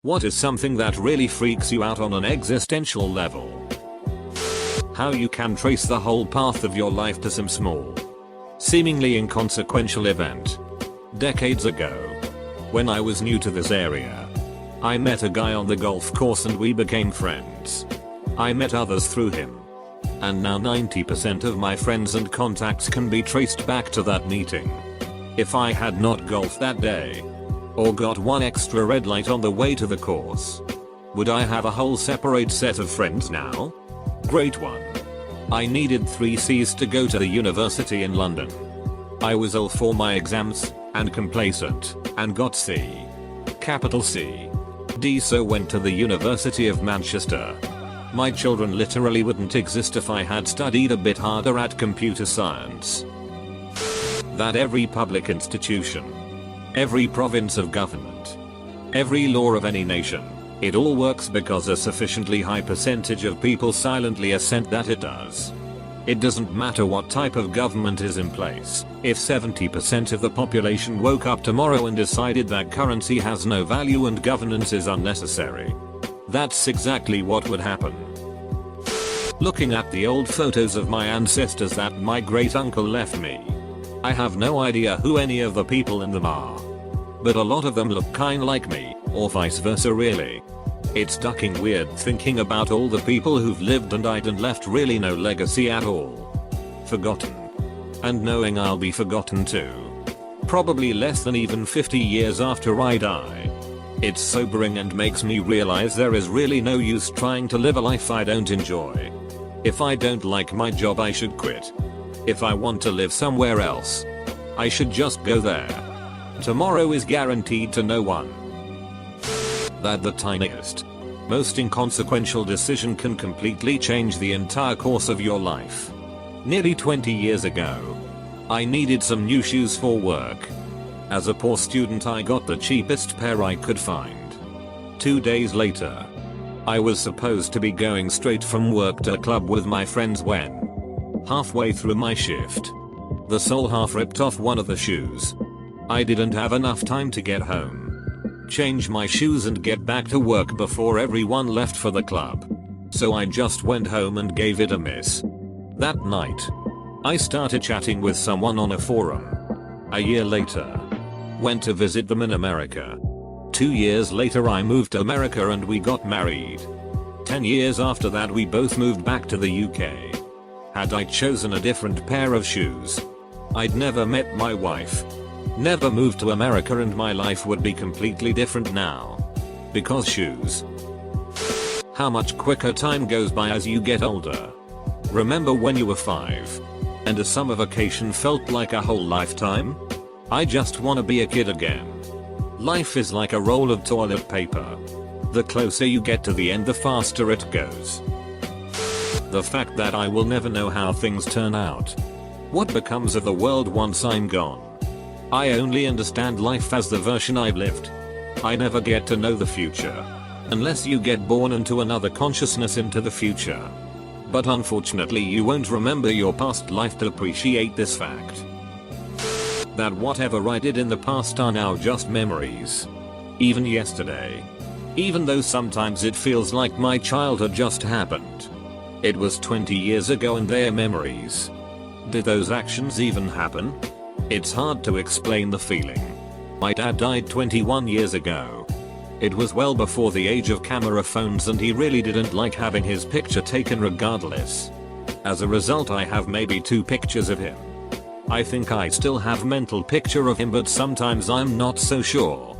What is something that really freaks you out on an existential level? How you can trace the whole path of your life to some small, seemingly inconsequential event. Decades ago, when I was new to this area, I met a guy on the golf course and we became friends. I met others through him. And now 90% of my friends and contacts can be traced back to that meeting. If I had not golfed that day, or got one extra red light on the way to the course, would I have a whole separate set of friends now? Great one. I needed 3 C's to go to the university in London. I was ill for my exams, and complacent, and got C. Capital C. D, so went to the University of Manchester. My children literally wouldn't exist if I had studied a bit harder at computer science. That every public institution, every province of government, every law of any nation, it all works because a sufficiently high percentage of people silently assent that it does. It doesn't matter what type of government is in place. If 70% of the population woke up tomorrow and decided that currency has no value and governance is unnecessary, that's exactly what would happen. Looking at the old photos of my ancestors that my great uncle left me, I have no idea who any of the people in them are. But a lot of them look kinda like me, or vice versa really. It's fucking weird thinking about all the people who've lived and died and left really no legacy at all. Forgotten. And knowing I'll be forgotten too. Probably less than even 50 years after I die. It's sobering and makes me realize there is really no use trying to live a life I don't enjoy. If I don't like my job I should quit. If I want to live somewhere else, I should just go there. Tomorrow is guaranteed to no one. That the tiniest, most inconsequential decision can completely change the entire course of your life. Nearly 20 years ago, I needed some new shoes for work. As a poor student I got the cheapest pair I could find. 2 days later, I was supposed to be going straight from work to a club with my friends when, halfway through my shift, the sole half ripped off one of the shoes. I didn't have enough time to get home, change my shoes and get back to work before everyone left for the club. So I just went home and gave it a miss. That night, I started chatting with someone on a forum. A year later, went to visit them in America. 2 years later I moved to America and we got married. 10 years after that we both moved back to the UK. Had I chosen a different pair of shoes, I'd never met my wife, never moved to America, and my life would be completely different now. Because shoes. How much quicker time goes by as you get older. Remember when you were 5 and a summer vacation felt like a whole lifetime? I just wanna be a kid again. Life is like a roll of toilet paper. The closer you get to the end the faster it goes. The fact that I will never know how things turn out. What becomes of the world once I'm gone. I only understand life as the version I've lived. I never get to know the future. Unless you get born into another consciousness into the future. But unfortunately you won't remember your past life to appreciate this fact. That whatever I did in the past are now just memories. Even yesterday. Even though sometimes it feels like my childhood just happened. It was 20 years ago and they're memories. Did those actions even happen? It's hard to explain the feeling. My dad died 21 years ago. It was well before the age of camera phones and he really didn't like having his picture taken regardless. As a result I have maybe 2 pictures of him. I think I still have mental picture of him but sometimes I'm not so sure.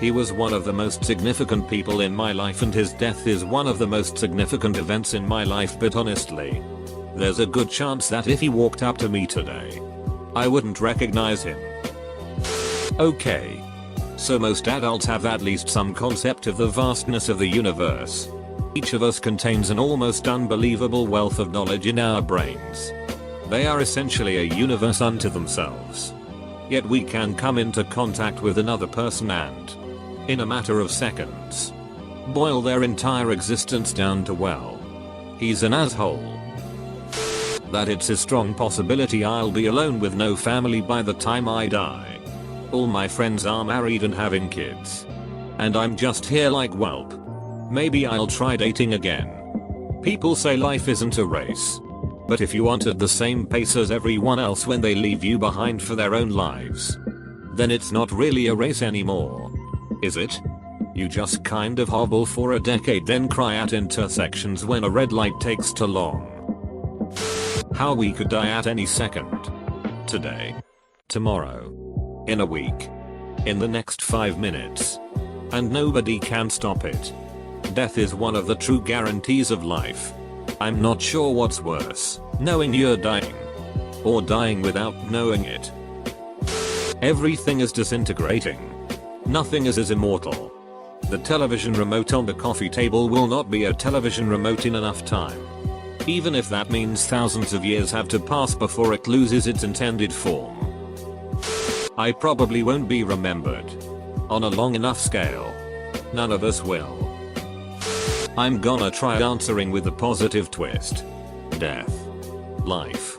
He was one of the most significant people in my life and his death is one of the most significant events in my life, but honestly, there's a good chance that if he walked up to me today, I wouldn't recognize him. Okay. So most adults have at least some concept of the vastness of the universe. Each of us contains an almost unbelievable wealth of knowledge in our brains. They are essentially a universe unto themselves. Yet we can come into contact with another person and, in a matter of seconds, boil their entire existence down to, well, he's an asshole. That it's a strong possibility I'll be alone with no family by the time I die. All my friends are married and having kids. And I'm just here like, welp. Maybe I'll try dating again. People say life isn't a race. But if you aren't at the same pace as everyone else when they leave you behind for their own lives, then it's not really a race anymore. Is it? You just kind of hobble for a decade, then cry at intersections when a red light takes too long. How we could die at any second. Today. Tomorrow. In a week. In the next 5 minutes. And nobody can stop it. Death is one of the true guarantees of life. I'm not sure what's worse, knowing you're dying, or dying without knowing it. Everything is disintegrating. Nothing is as immortal. The television remote on the coffee table will not be a television remote in enough time. Even if that means thousands of years have to pass before it loses its intended form. I probably won't be remembered. On a long enough scale. None of us will. I'm gonna try answering with a positive twist. Death, life,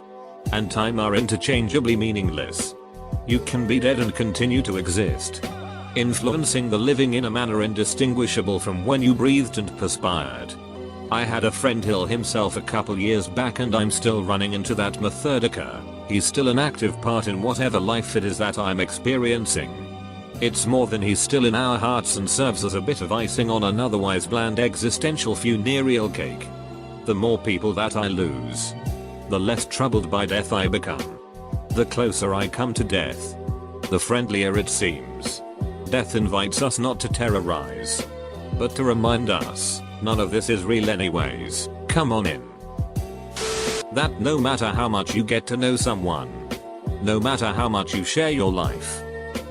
and time are interchangeably meaningless. You can be dead and continue to exist, influencing the living in a manner indistinguishable from when you breathed and perspired. I had a friend kill himself a couple years back, and I'm still running into that methodica. He's still an active part in whatever life it is that I'm experiencing. It's more than he's still in our hearts and serves as a bit of icing on an otherwise bland existential funereal cake. The more people that I lose, the less troubled by death I become. The closer I come to death, the friendlier it seems. Death invites us not to terrorize, but to remind us, none of this is real anyways, come on in. That no matter how much you get to know someone, no matter how much you share your life,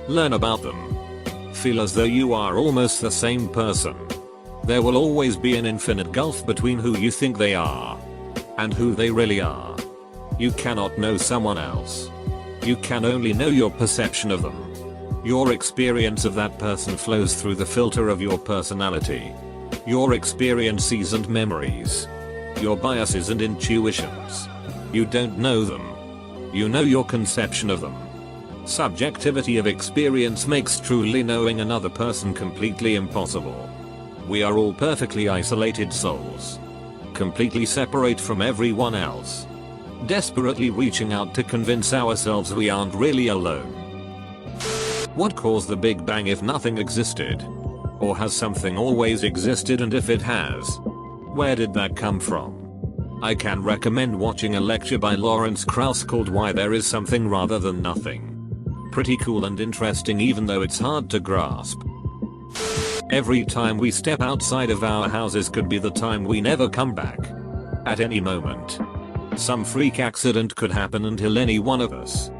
learn about them, feel as though you are almost the same person, there will always be an infinite gulf between who you think they are and who they really are. You cannot know someone else. You can only know your perception of them. Your experience of that person flows through the filter of your personality, your experiences and memories, your biases and intuitions. You don't know them. You know your conception of them. Subjectivity of experience makes truly knowing another person completely impossible. We are all perfectly isolated souls, completely separate from everyone else, desperately reaching out to convince ourselves we aren't really alone. What caused the Big Bang if nothing existed? Or has something always existed, and if it has, where did that come from? I can recommend watching a lecture by Lawrence Krauss called Why There Is Something Rather Than Nothing. Pretty cool and interesting, even though it's hard to grasp. Every time we step outside of our houses could be the time we never come back. At any moment, some freak accident could happen until any one of us.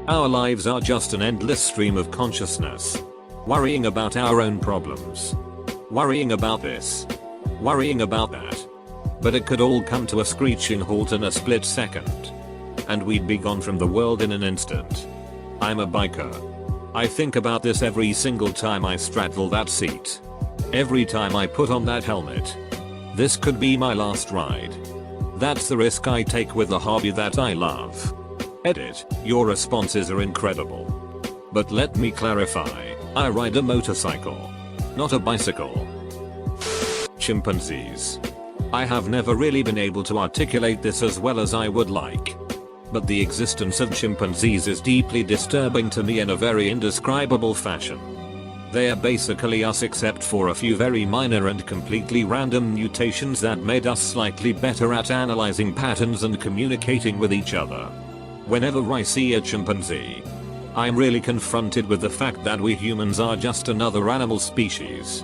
Our lives are just an endless stream of consciousness, worrying about our own problems, worrying about this, worrying about that. But it could all come to a screeching halt in a split second, and we'd be gone from the world in an instant. I'm a biker. I think about this every single time I straddle that seat. Every time I put on that helmet. This could be my last ride. That's the risk I take with the hobby that I love. Edit, your responses are incredible. But let me clarify, I ride a motorcycle, not a bicycle. Chimpanzees. I have never really been able to articulate this as well as I would like. But the existence of chimpanzees is deeply disturbing to me in a very indescribable fashion. They are basically us except for a few very minor and completely random mutations that made us slightly better at analyzing patterns and communicating with each other. Whenever I see a chimpanzee, I'm really confronted with the fact that we humans are just another animal species,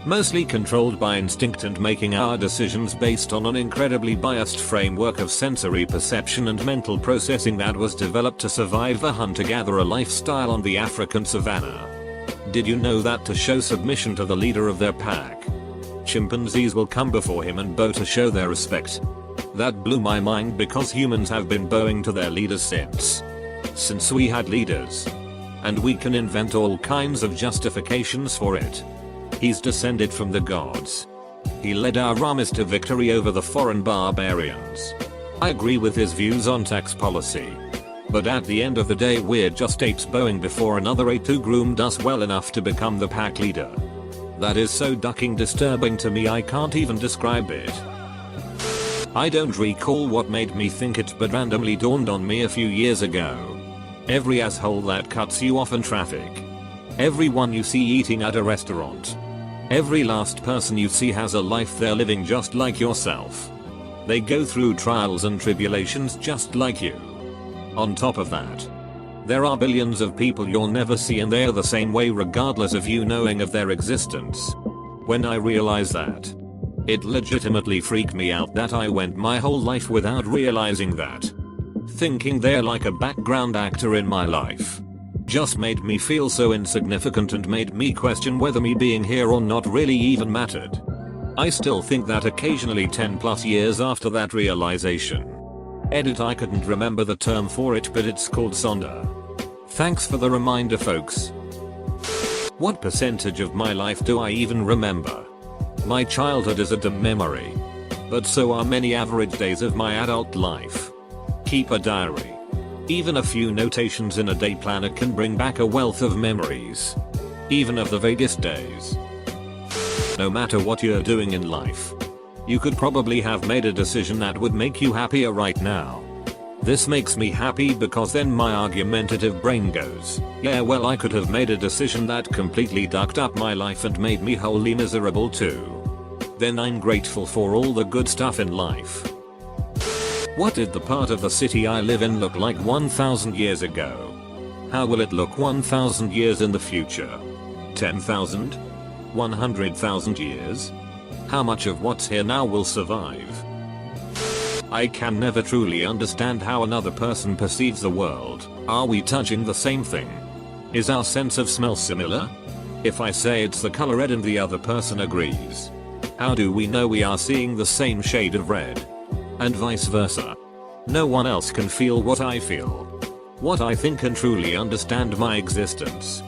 mostly controlled by instinct and making our decisions based on an incredibly biased framework of sensory perception and mental processing that was developed to survive the hunter-gatherer lifestyle on the African savanna. Did you know that to show submission to the leader of their pack, chimpanzees will come before him and bow to show their respect? That blew my mind because humans have been bowing to their leaders since we had leaders. And we can invent all kinds of justifications for it. He's descended from the gods. He led our armies to victory over the foreign barbarians. I agree with his views on tax policy. But at the end of the day, we're just apes bowing before another ape who groomed us well enough to become the pack leader. That is so ducking disturbing to me I can't even describe it. I don't recall what made me think it, but randomly dawned on me a few years ago. Every asshole that cuts you off in traffic. Everyone you see eating at a restaurant. Every last person you see has a life they're living just like yourself. They go through trials and tribulations just like you. On top of that, there are billions of people you'll never see and they're the same way regardless of you knowing of their existence. When I realized that, it legitimately freaked me out that I went my whole life without realizing that. Thinking they're like a background actor in my life just made me feel so insignificant and made me question whether me being here or not really even mattered. I still think that occasionally 10 plus years after that realization. Edit, I couldn't remember the term for it, but it's called Sonder. Thanks for the reminder, folks. What percentage of my life do I even remember? My childhood is a dim memory. But so are many average days of my adult life. Keep a diary. Even a few notations in a day planner can bring back a wealth of memories. Even of the vaguest days. No matter what you're doing in life, you could probably have made a decision that would make you happier right now. This makes me happy because then my argumentative brain goes, yeah, well, I could have made a decision that completely ducked up my life and made me wholly miserable too. Then I'm grateful for all the good stuff in life. What did the part of the city I live in look like 1,000 years ago? How will it look 1,000 years in the future? 10,000? 100,000 years? How much of what's here now will survive? I can never truly understand how another person perceives the world. Are we touching the same thing? Is our sense of smell similar? If I say it's the color red and the other person agrees, how do we know we are seeing the same shade of red? And vice versa. No one else can feel what I feel. What I think and truly understand my existence.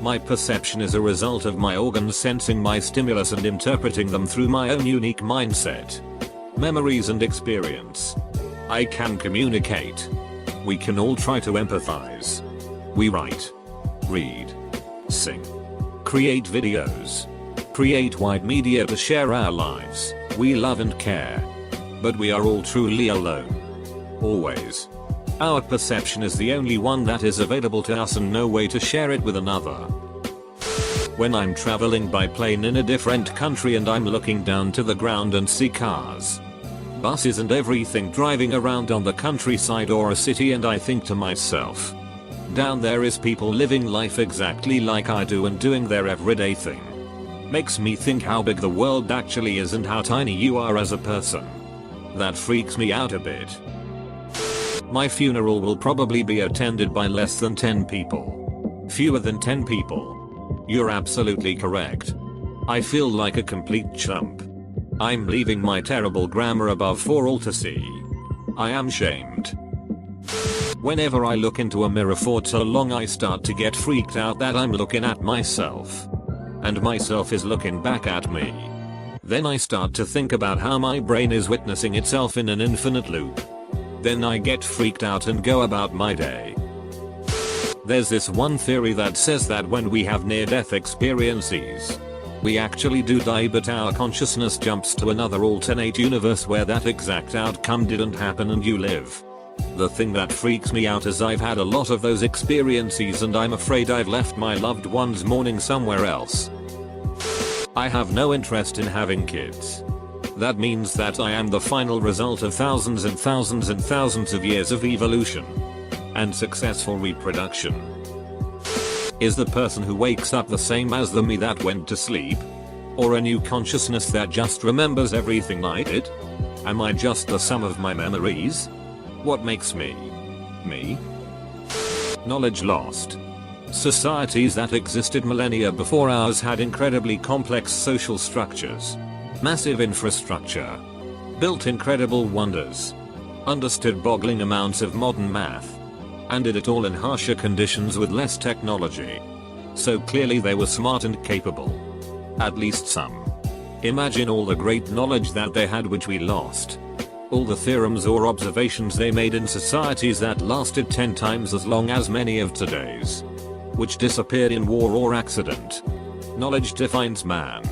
My perception is a result of my organs sensing my stimulus and interpreting them through my own unique mindset, memories and experience. I can communicate. We can all try to empathize. We write, read, sing, create videos, create wide media to share our lives. We love and care. But we are all truly alone. Always. Our perception is the only one that is available to us and no way to share it with another. When I'm traveling by plane in a different country and I'm looking down to the ground and see cars, buses and everything driving around on the countryside or a city, and I think to myself, down there is people living life exactly like I do and doing their everyday thing. Makes me think how big the world actually is and how tiny you are as a person. That freaks me out a bit. My funeral will probably be attended by less than 10 people. Fewer than 10 people. You're absolutely correct. I feel like a complete chump. I'm leaving my terrible grammar above for all to see. I am shamed. Whenever I look into a mirror for so long I start to get freaked out that I'm looking at myself. And myself is looking back at me. Then I start to think about how my brain is witnessing itself in an infinite loop. Then I get freaked out and go about my day. There's this one theory that says that when we have near-death experiences, we actually do die, but our consciousness jumps to another alternate universe where that exact outcome didn't happen and you live. The thing that freaks me out is I've had a lot of those experiences and I'm afraid I've left my loved ones mourning somewhere else. I have no interest in having kids. That means that I am the final result of thousands and thousands and thousands of years of evolution and successful reproduction. Is the person who wakes up the same as the me that went to sleep? Or a new consciousness that just remembers everything I did? Am I just the sum of my memories? What makes me me? Knowledge lost. Societies that existed millennia before ours had incredibly complex social structures, massive infrastructure, built incredible wonders, understood boggling amounts of modern math, and did it all in harsher conditions with less technology. So clearly they were smart and capable. At least some. Imagine all the great knowledge that they had which we lost. All the theorems or observations they made in societies that lasted 10 times as long as many of today's, which disappeared in war or accident. Knowledge defines man.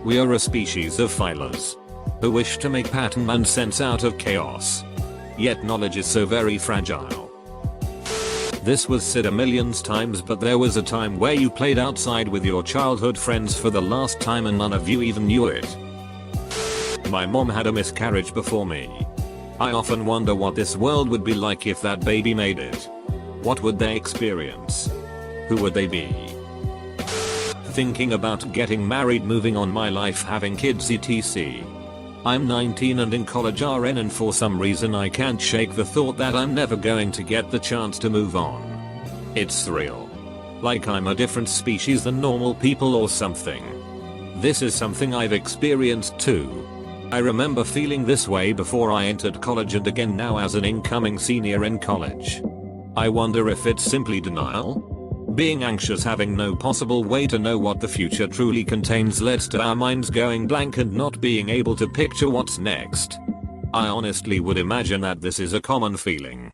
We are a species of filers who wish to make pattern and sense out of chaos. Yet knowledge is so very fragile. This was said a million times, but there was a time where you played outside with your childhood friends for the last time and none of you even knew it. My mom had a miscarriage before me. I often wonder what this world would be like if that baby made it. What would they experience? Who would they be? Thinking about getting married, moving on, my life, having kids, etc. I'm 19 and in college RN, and for some reason I can't shake the thought that I'm never going to get the chance to move on. It's surreal. Like I'm a different species than normal people or something. This is something I've experienced too. I remember feeling this way before I entered college and again now as an incoming senior in college. I wonder if it's simply denial? Being anxious, having no possible way to know what the future truly contains, leads to our minds going blank and not being able to picture what's next. I honestly would imagine that this is a common feeling.